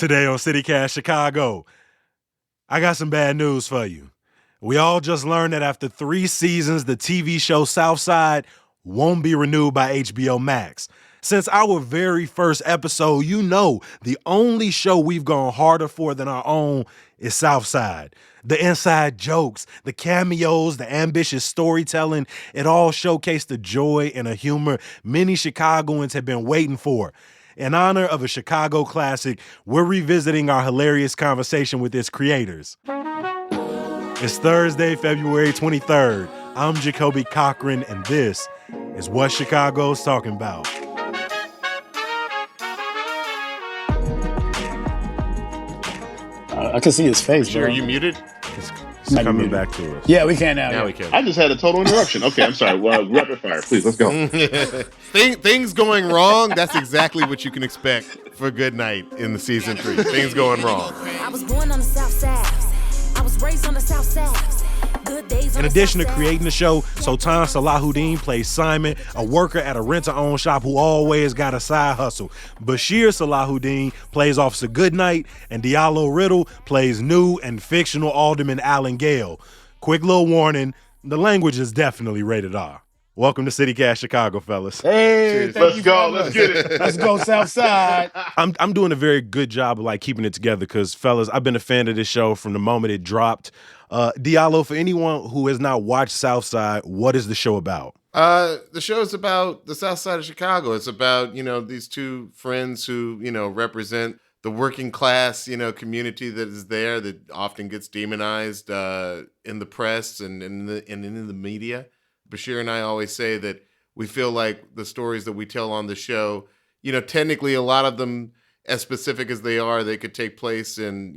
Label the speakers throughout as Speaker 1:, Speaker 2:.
Speaker 1: Today on CityCast Chicago, I got some bad news for you. We all just learned that after 3 seasons, the TV show Southside won't be renewed by HBO Max. Since our very first episode, you know the only show we've gone harder for than our own is Southside. The inside jokes, the cameos, the ambitious storytelling, it all showcased the joy and the humor many Chicagoans have been waiting for. In honor of a Chicago classic, we're revisiting our hilarious conversation with its creators. It's Thursday, February 23rd. I'm Jacoby Cochran, and this is What Chicago's Talking About.
Speaker 2: I can see his face.
Speaker 3: Sure, are you muted?
Speaker 1: It's coming back to us.
Speaker 2: Yeah, we can now.
Speaker 3: Now we can.
Speaker 4: I just had a total interruption. Okay, I'm sorry. Well, rapid fire, please. Let's go.
Speaker 3: Things going wrong, that's exactly what you can expect for Good Night in the season 3. Things going wrong.
Speaker 5: I was born on the south side. I was raised on the south side. Good days on
Speaker 1: In
Speaker 5: the
Speaker 1: addition to
Speaker 5: south side.
Speaker 1: creating the show, Sultan Salahuddin plays Simon, a worker at a rent-to-own shop who always got a side hustle. Bashir Salahuddin plays Officer Goodnight, and Diallo Riddle plays new and fictional Alderman Alan Gale. Quick little warning, the language is definitely rated R. Welcome to CityCast Chicago, fellas.
Speaker 2: Hey,
Speaker 4: Let's go. Let's get it.
Speaker 2: Let's go South Side.
Speaker 1: I'm doing a very good job of keeping it together because, fellas, I've been a fan of this show from the moment it dropped. Diallo, for anyone who has not watched Southside, what is the show about?
Speaker 3: The show is about the south side of Chicago. It's about, these two friends who, represent the working class, community that is there that often gets demonized in the press and in the media. Bashir and I always say that we feel like the stories that we tell on the show, technically a lot of them, as specific as they are, they could take place in,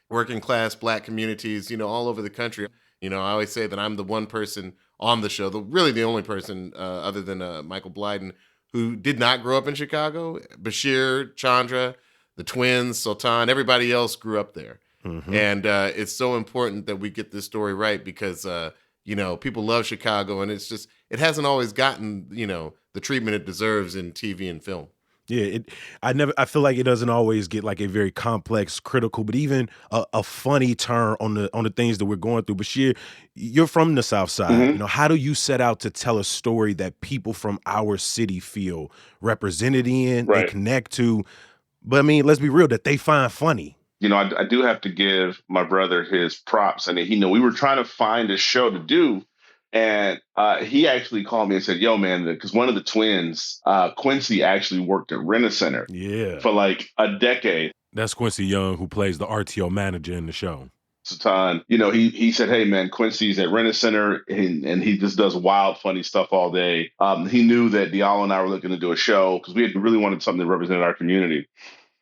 Speaker 3: working class Black communities, all over the country. I always say that I'm the one person on the show, really the only person other than Michael Blyden, who did not grow up in Chicago. Bashir, Chandra, the twins, Sultan, everybody else grew up there. Mm-hmm. And it's so important that we get this story right because, people love Chicago, and it hasn't always gotten, the treatment it deserves in TV and film.
Speaker 1: Yeah, I feel like it doesn't always get a very complex, critical, but even a funny turn on the things that we're going through. Bashir, you're from the South Side.
Speaker 4: Mm-hmm.
Speaker 1: How do you set out to tell a story that people from our city feel represented in,
Speaker 4: Right.
Speaker 1: they connect to, but let's be real, that they find funny?
Speaker 4: I do have to give my brother his props. And we were trying to find a show to do. And he actually called me and said, yo, man, because one of the twins, Quincy, actually worked at Rent-A-Center for a decade.
Speaker 1: That's Quincy Young, who plays the RTO manager in the show.
Speaker 4: Satan, he said, hey, man, Quincy's at Rent-A-Center and he just does wild, funny stuff all day. He knew that Diallo and I were looking to do a show because we had really wanted something that represented our community.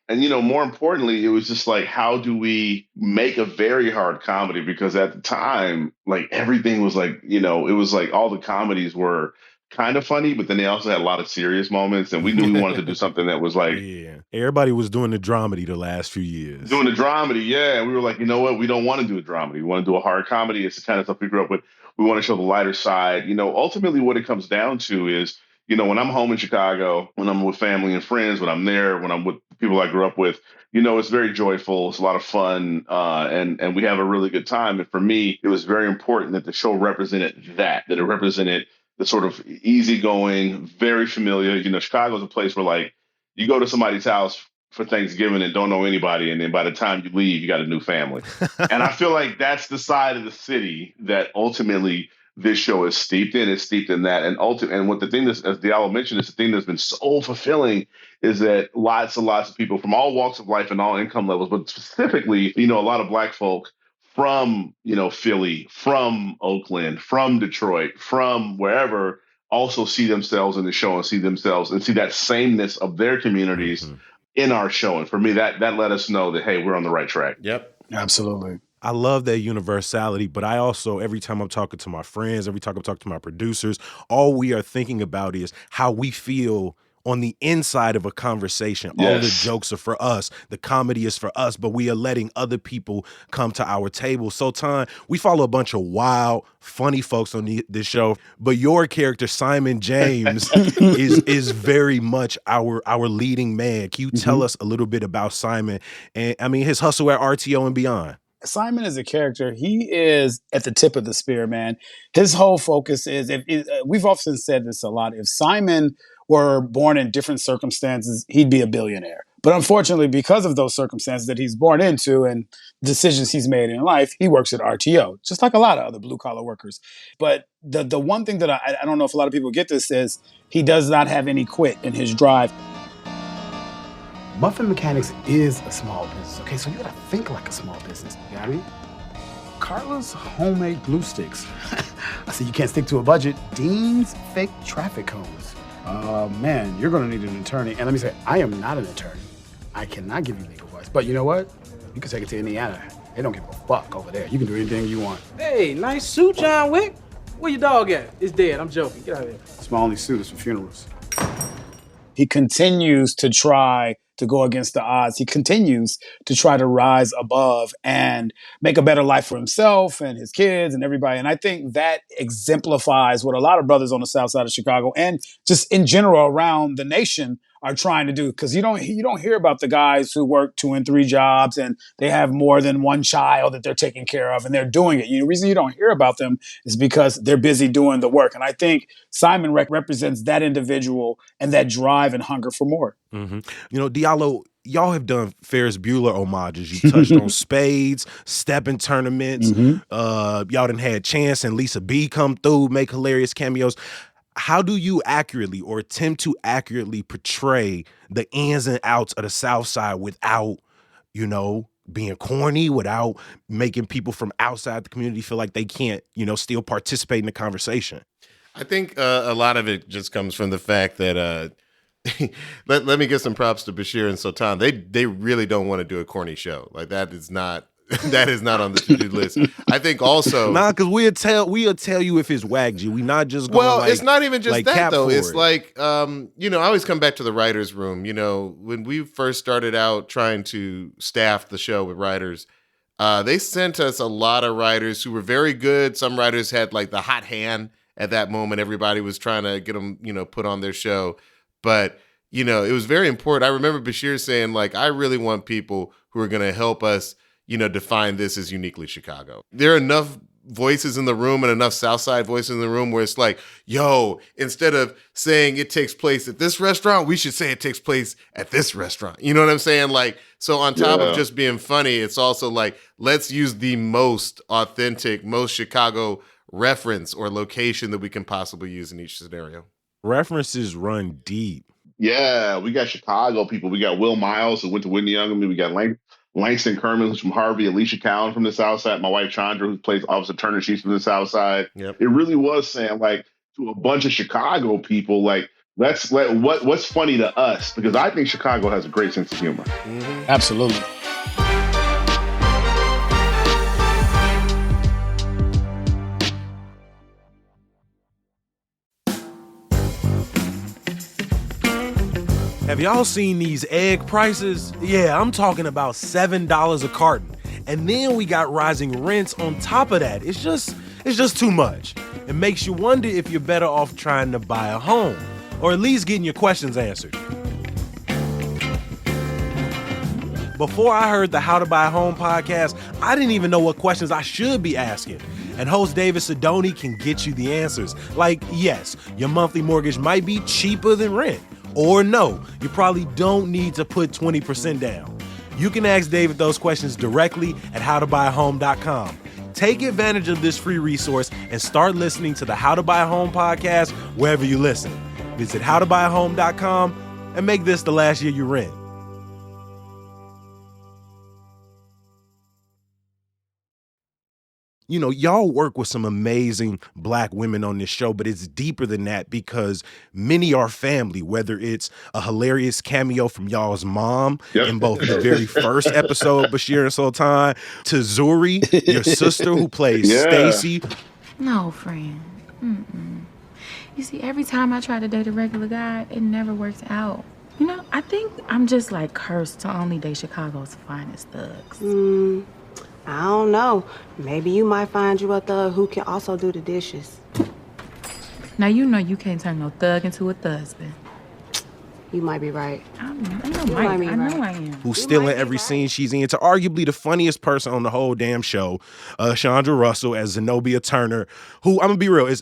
Speaker 4: And, more importantly, it was just how do we make a very hard comedy? Because at the time, everything was it was all the comedies were kind of funny, but then they also had a lot of serious moments. And we knew we wanted to do something that was
Speaker 1: yeah, everybody was doing the dramedy the last few years.
Speaker 4: Doing the dramedy, yeah. And we were like, you know what? We don't want to do a dramedy. We want to do a hard comedy. It's the kind of stuff we grew up with. We want to show the lighter side. Ultimately what it comes down to is, when I'm home in Chicago, when I'm with family and friends, when I'm there, when I'm with people I grew up with, it's very joyful. It's a lot of fun. And we have a really good time. And for me, it was very important that the show represented that it represented the sort of easygoing, very familiar. Chicago is a place where you go to somebody's house for Thanksgiving and don't know anybody. And then by the time you leave, you got a new family. And I feel like that's the side of the city that ultimately this show is steeped in. It's steeped in that. And what the thing that, as Diallo mentioned, is the thing that's been so fulfilling is that lots and lots of people from all walks of life and all income levels, but specifically, a lot of Black folk from, Philly, from Oakland, from Detroit, from wherever, also see themselves in the show and see that sameness of their communities in our show. And for me, that let us know that, hey, we're on the right track.
Speaker 3: Yep.
Speaker 2: Absolutely.
Speaker 1: I love that universality, but I also, every time I'm talking to my friends, every time I'm talking to my producers, all we are thinking about is how we feel on the inside of a conversation. All of the
Speaker 4: Yes.
Speaker 1: jokes are for us. The comedy is for us, but we are letting other people come to our table. So, Ton, we follow a bunch of wild, funny folks on this show, but your character, Simon James, is very much our leading man. Can you tell us a little bit about Simon and, I mean, his hustle at RTO and beyond?
Speaker 2: Simon is a character. He is at the tip of the spear, man. His whole focus is, we've often said this a lot, if Simon were born in different circumstances, he'd be a billionaire. But unfortunately, because of those circumstances that he's born into and decisions he's made in life, he works at RTO, just like a lot of other blue-collar workers. But the one thing that I don't know if a lot of people get this is he does not have any quit in his drive.
Speaker 6: Muffin Mechanics is a small business, okay? So you gotta think like a small business, you got me? Carla's homemade glue sticks. I said you can't stick to a budget. Dean's fake traffic cones. Man, you're gonna need an attorney. And let me say, I am not an attorney. I cannot give you legal advice. But you know what? You can take it to Indiana. They don't give a fuck over there. You can do anything you want.
Speaker 7: Hey, nice suit, John Wick. Where your dog at? It's dead. I'm joking. Get out of here.
Speaker 6: It's my only suit is for funerals.
Speaker 2: He continues to try to go against the odds. He continues to try to rise above and make a better life for himself and his kids and everybody. And I think that exemplifies what a lot of brothers on the south side of Chicago and just in general around the nation are trying to do. Because you don't hear about the guys who work 2 and 3 jobs and they have more than one child that they're taking care of and they're doing it. The reason you don't hear about them is because they're busy doing the work. And I think Simon represents that individual and that drive and hunger for more.
Speaker 1: Mm-hmm. You know, Diallo, y'all have done Ferris Bueller homages. You touched on spades, stepping tournaments. Y'all done had Chance and Lisa B come through, make hilarious cameos. How do you accurately or attempt to accurately portray the ins and outs of the South Side without, being corny, without making people from outside the community feel like they can't, still participate in the conversation?
Speaker 3: I think a lot of it just comes from the fact that let me give some props to Bashir and Sultan. They really don't want to do a corny show. Like that is not on the to-do list. I think also
Speaker 1: because we'll tell you if it's whack, G. We not just going
Speaker 3: it's not even just that though. It's
Speaker 1: it.
Speaker 3: like I always come back to the writers' room. When we first started out trying to staff the show with writers, they sent us a lot of writers who were very good. Some writers had like the hot hand at that moment. Everybody was trying to get them, put on their show. But, it was very important. I remember Bashir saying, like, I really want people who are going to help us, define this as uniquely Chicago. There are enough voices in the room and enough Southside voices in the room where it's like, yo, instead of saying it takes place at this restaurant, we should say it takes place at this restaurant. You know what I'm saying? Like, so on top of just being funny, it's also like, let's use the most authentic, most Chicago reference or location that we can possibly use in each scenario.
Speaker 1: References run deep.
Speaker 4: Yeah, we got Chicago people. We got Will Miles, who went to Whitney Young. We got Langston Kerman, who's from Harvey. Alicia Cowan from the South Side. My wife, Chandra, who plays Officer Turner. She's from the South Side.
Speaker 3: Yep.
Speaker 4: It really was saying, like, to a bunch of Chicago people, like, let's let what's funny to us, because I think Chicago has a great sense of humor.
Speaker 2: Mm-hmm. Absolutely.
Speaker 1: Have y'all seen these egg prices? Yeah, I'm talking about $7 a carton. And then we got rising rents on top of that. It's just too much. It makes you wonder if you're better off trying to buy a home, or at least getting your questions answered. Before I heard the How to Buy a Home podcast, I didn't even know what questions I should be asking. And host David Sidoni can get you the answers. Like, yes, your monthly mortgage might be cheaper than rent. Or no, you probably don't need to put 20% down. You can ask David those questions directly at howtobuyahome.com. Take advantage of this free resource and start listening to the How to Buy a Home podcast wherever you listen. Visit howtobuyahome.com and make this the last year you rent. Y'all work with some amazing Black women on this show, but it's deeper than that because many are family, whether it's a hilarious cameo from y'all's mom in both the very first episode, Bashir and Sultan, to Zuri, your sister who plays Stacy.
Speaker 8: No, friend. You see, every time I try to date a regular guy, it never works out. You know, I think I'm just like cursed to only date Chicago's finest thugs.
Speaker 9: I don't know. Maybe you might find you a thug who can also do the dishes.
Speaker 8: Now, you know you can't turn no thug into a husband.
Speaker 9: You might be right.
Speaker 8: I know I am.
Speaker 1: Who's still in every scene she's in, to arguably the funniest person on the whole damn show, Chandra Russell as Zenobia Turner, who, I'm gonna be real,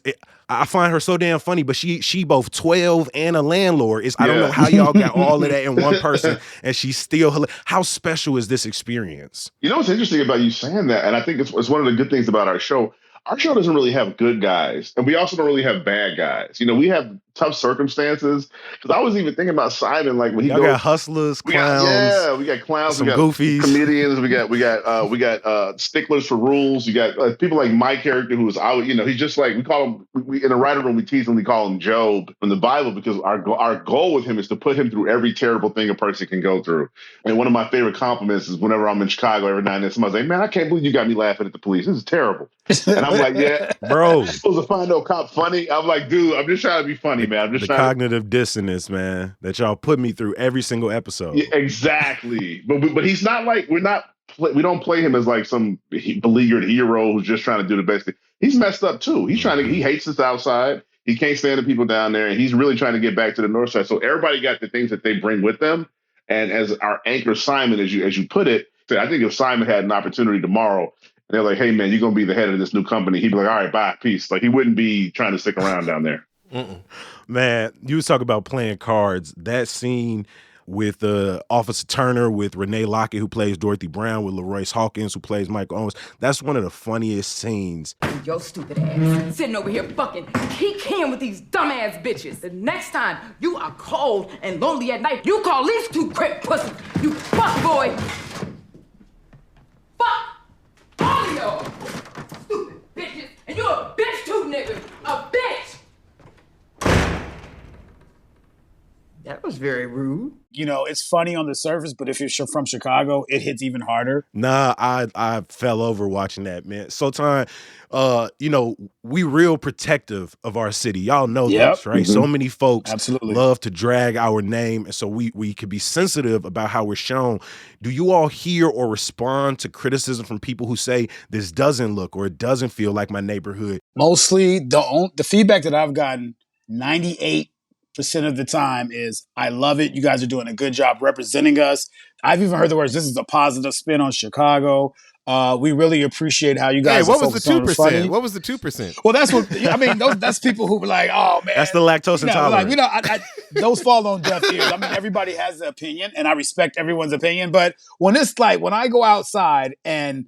Speaker 1: I find her so damn funny, but she both 12 and a landlord. I don't know how y'all got all of that in one person, and she's still, how special is this experience?
Speaker 4: You know what's interesting about you saying that, and I think it's one of the good things about our show. Our show doesn't really have good guys, and we also don't really have bad guys. You know, we have tough circumstances. Because I was even thinking about Simon, like when he
Speaker 1: Y'all got hustlers, clowns,
Speaker 4: we got clowns,
Speaker 1: some
Speaker 4: we got
Speaker 1: goofies,
Speaker 4: comedians, we got sticklers for rules. You got people like my character who is out. You know, he's just like, we call him. We in the writer room we tease him. We call him Job in the Bible because our goal with him is to put him through every terrible thing a person can go through. And one of my favorite compliments is whenever I'm in Chicago, every now and then somebody's like, "Man, I can't believe you got me laughing at the police. This is terrible." And I'm like, "Yeah,
Speaker 1: bro,
Speaker 4: I'm supposed to find no cop funny." I'm like, "Dude, I'm just trying to be funny, man. I'm just trying."
Speaker 1: Cognitive dissonance, man, that y'all put me through every single episode.
Speaker 4: Yeah, exactly. But he's not like, we don't play him as like some beleaguered hero who's just trying to do the best thing. He's messed up too. He hates the South Side. He can't stand the people down there, and he's really trying to get back to the North Side. So everybody got the things that they bring with them. And as our anchor Simon, as you put it, I think if Simon had an opportunity tomorrow, and they're like, "Hey man, you're gonna be the head of this new company," he'd be like, "All right, bye, peace." Like he wouldn't be trying to stick around down there.
Speaker 1: Man, you was talking about playing cards. That scene with Officer Turner, with Renee Lockett, who plays Dorothy Brown, with LaRoyce Hawkins, who plays Michael Owens. That's one of the funniest scenes.
Speaker 10: Yo stupid ass, sitting over here fucking kicking with these dumbass bitches. The next time you are cold and lonely at night, you call these two crip pussies. You fuck boy. Fuck all of y'all. Stupid bitches. And you a bitch too, nigga. A bitch.
Speaker 7: That was very rude.
Speaker 2: You know, it's funny on the surface, but if you're from Chicago, it hits even harder.
Speaker 1: Nah, I fell over watching that, man. So, Time, you know, we real protective of our city. Y'all know this, right? So many folks love to drag our name, and so we could be sensitive about how we're shown. Do you all hear or respond to criticism from people who say this doesn't look or it doesn't feel like my neighborhood?
Speaker 2: Mostly the feedback that I've gotten, 98% of the time is, "I love it. You guys are doing a good job representing us." I've even heard the words, "This is a positive spin on Chicago. We really appreciate how you guys are focused on the funny."
Speaker 11: What was the 2%?
Speaker 2: Well, that's what I mean. That's people who were like, "Oh man,
Speaker 1: that's the lactose intolerant."
Speaker 2: Like, those fall on deaf ears. I mean, everybody has an opinion, and I respect everyone's opinion. But when it's like when I go outside and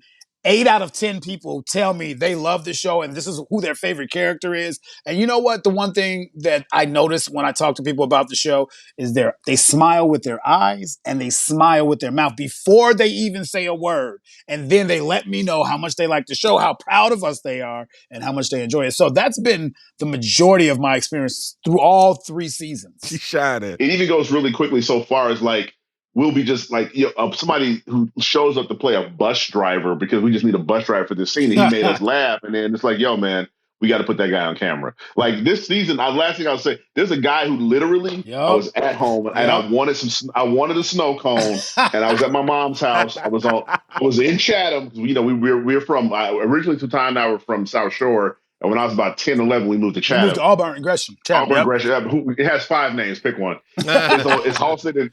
Speaker 2: 8 out of 10 people tell me they love the show and this is who their favorite character is. And you know what? The one thing that I notice when I talk to people about the show is they smile with their eyes and they smile with their mouth before they even say a word. And then they let me know how much they like the show, how proud of us they are, and how much they enjoy it. So that's been the majority of my experience through all 3 seasons.
Speaker 1: She shining.
Speaker 4: It even goes really quickly so far as like, we'll be just like somebody who shows up to play a bus driver because we just need a bus driver for this scene. And he made us laugh. And then it's like, "Yo, man, we got to put that guy on camera." Like this season, last thing I'll say, there's a guy who literally, I was at home and I wanted a snow cone, and I was at my mom's house. I was in Chatham. You know, we're from originally Tutan, now we're from South Shore. And when I was about 10, 11, we moved to Chatham.
Speaker 2: We moved to Auburn and Gresham.
Speaker 4: Gresham. It has 5 names. Pick one. It's Halsted and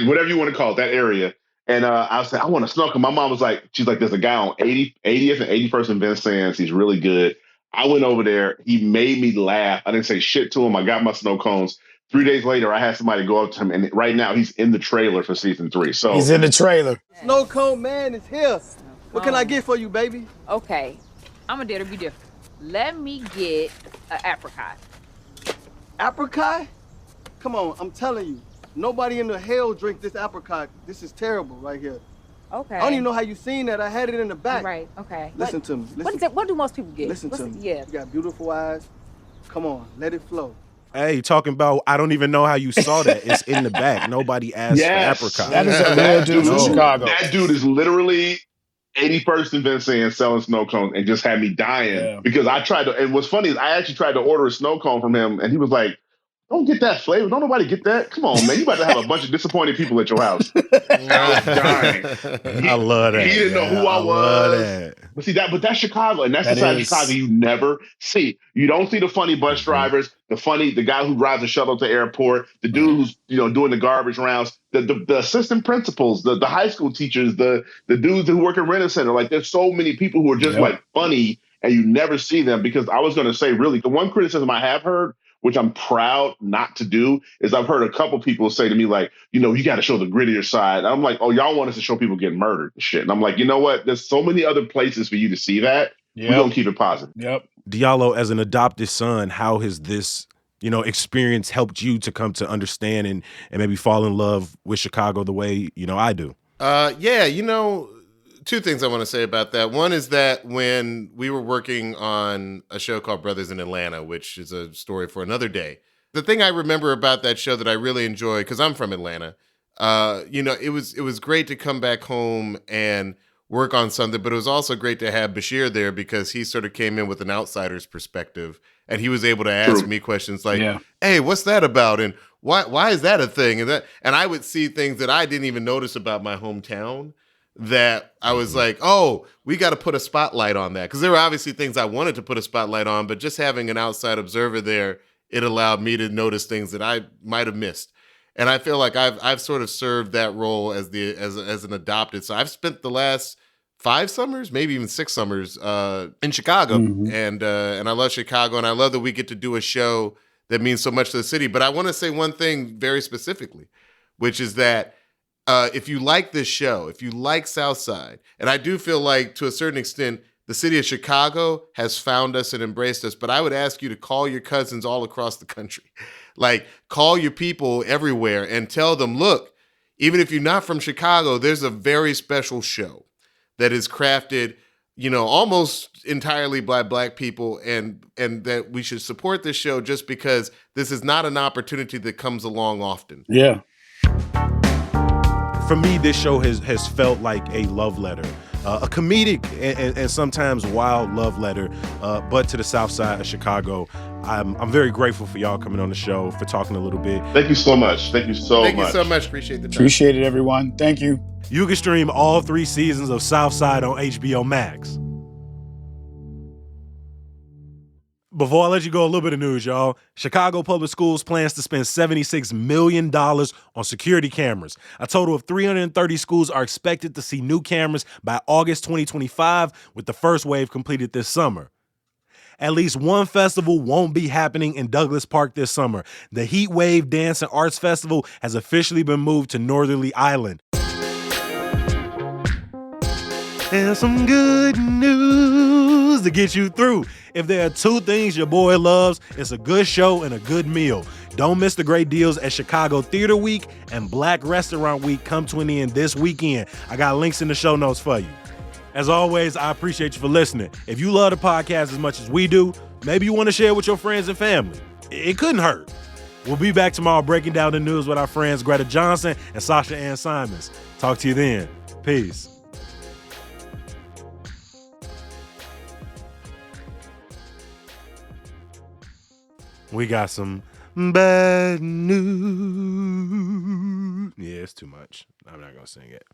Speaker 4: whatever you want to call it, that area. And I was like, "I want to snorkel." My mom was like, she's like, "There's a guy on 80th and 81st in Vincennes. He's really good." I went over there. He made me laugh. I didn't say shit to him. I got my snow cones. 3 days later, I had somebody go up to him, and right now he's in the trailer for season 3. So
Speaker 2: he's in the trailer.
Speaker 12: Snow cone man is here. What can I get for you, baby?
Speaker 10: Okay, I'm gonna dare to be different. Let me get an apricot.
Speaker 12: Apricot? Come on, I'm telling you. Nobody in the hell drink this apricot. This is terrible right here.
Speaker 10: Okay.
Speaker 12: I don't even know how you seen that. I had it in the back.
Speaker 10: Right, okay.
Speaker 12: Listen to me.
Speaker 10: What do most people get?
Speaker 12: Listen to me.
Speaker 10: Yeah.
Speaker 12: You got beautiful eyes. Come on, let it flow.
Speaker 1: Hey, talking about, I don't even know how you saw that. It's in the back. Nobody asked for apricot.
Speaker 2: That is a real dude from Chicago.
Speaker 4: That dude is literally 81st and Vincennes selling snow cones and just had me dying
Speaker 2: Yeah.
Speaker 4: because I tried to. And what's funny is I actually tried to order a snow cone from him, and he was like, "Don't get that flavor. Don't nobody get that. Come on, man. You about to have a bunch of disappointed people at your house." And I was dying.
Speaker 1: I love that.
Speaker 4: He didn't know who I
Speaker 1: love
Speaker 4: was.
Speaker 1: that.
Speaker 4: But that's Chicago, and that's
Speaker 2: That
Speaker 4: the side of
Speaker 2: is.
Speaker 4: Chicago you never see. You don't see the funny bus drivers, the guy who drives a shuttle to airport, the dude who's doing the garbage rounds, the assistant principals, the high school teachers, the dudes who work at Rent Center. Like there's so many people who are just like funny, and you never see them. Because I was going to say, really, the one criticism I have heard, which I'm proud not to do, is I've heard a couple people say to me, like, you got to show the grittier side. And I'm like, oh, y'all want us to show people getting murdered and shit. And I'm like, you know what? There's so many other places for you to see that. We're going to keep it positive.
Speaker 2: Yep.
Speaker 1: Diallo, as an adopted son, how has this, experience helped you to come to understand and maybe fall in love with Chicago the way, I do?
Speaker 3: Two things I want to say about that. One is that when we were working on a show called Brothers in Atlanta, which is a story for another day, the thing I remember about that show that I really enjoy, because I'm from Atlanta, it was great to come back home and work on something, but it was also great to have Bashir there because he sort of came in with an outsider's perspective, and he was able to ask me questions like, "Hey, what's that about?" and "Why is that a thing?" and I would see things that I didn't even notice about my hometown. That I was like, oh, we got to put a spotlight on that. Because there were obviously things I wanted to put a spotlight on, but just having an outside observer there, it allowed me to notice things that I might have missed. And I feel like I've sort of served that role as an adopted. So I've spent the last 5 summers, maybe even 6 summers in Chicago. And I love Chicago. And I love that we get to do a show that means so much to the city. But I want to say one thing very specifically, which is that if you like this show, if you like Southside, and I do feel like to a certain extent, the city of Chicago has found us and embraced us, but I would ask you to call your cousins all across the country. Like, call your people everywhere and tell them, look, even if you're not from Chicago, there's a very special show that is crafted, almost entirely by Black people, and that we should support this show just because this is not an opportunity that comes along often.
Speaker 2: Yeah.
Speaker 1: For me, this show has felt like a love letter, a comedic and sometimes wild love letter, but to the South Side of Chicago. I'm very grateful for y'all coming on the show, for talking a little bit.
Speaker 4: Thank you so much. Thank you so much.
Speaker 3: Thank you so much. Appreciate the time.
Speaker 2: Appreciate it, everyone. Thank you.
Speaker 1: You can stream all 3 seasons of Southside on HBO Max. Before I let you go, a little bit of news, y'all. Chicago Public Schools plans to spend $76 million on security cameras. A total of 330 schools are expected to see new cameras by August 2025, with the first wave completed this summer. At least one festival won't be happening in Douglas Park this summer. The Heat Wave Dance and Arts Festival has officially been moved to Northerly Island. And some good news to get you through. If there are 2 things your boy loves, it's a good show and a good meal. Don't miss the great deals at Chicago Theater Week and Black Restaurant Week come to an end this weekend. I got links in the show notes for you. As always, I appreciate you for listening. If you love the podcast as much as we do, maybe you want to share it with your friends and family. It couldn't hurt. We'll be back tomorrow breaking down the news with our friends Greta Johnson and Sasha Ann Simons. Talk to you then. Peace. We got some bad news. Yeah, it's too much. I'm not going to sing it.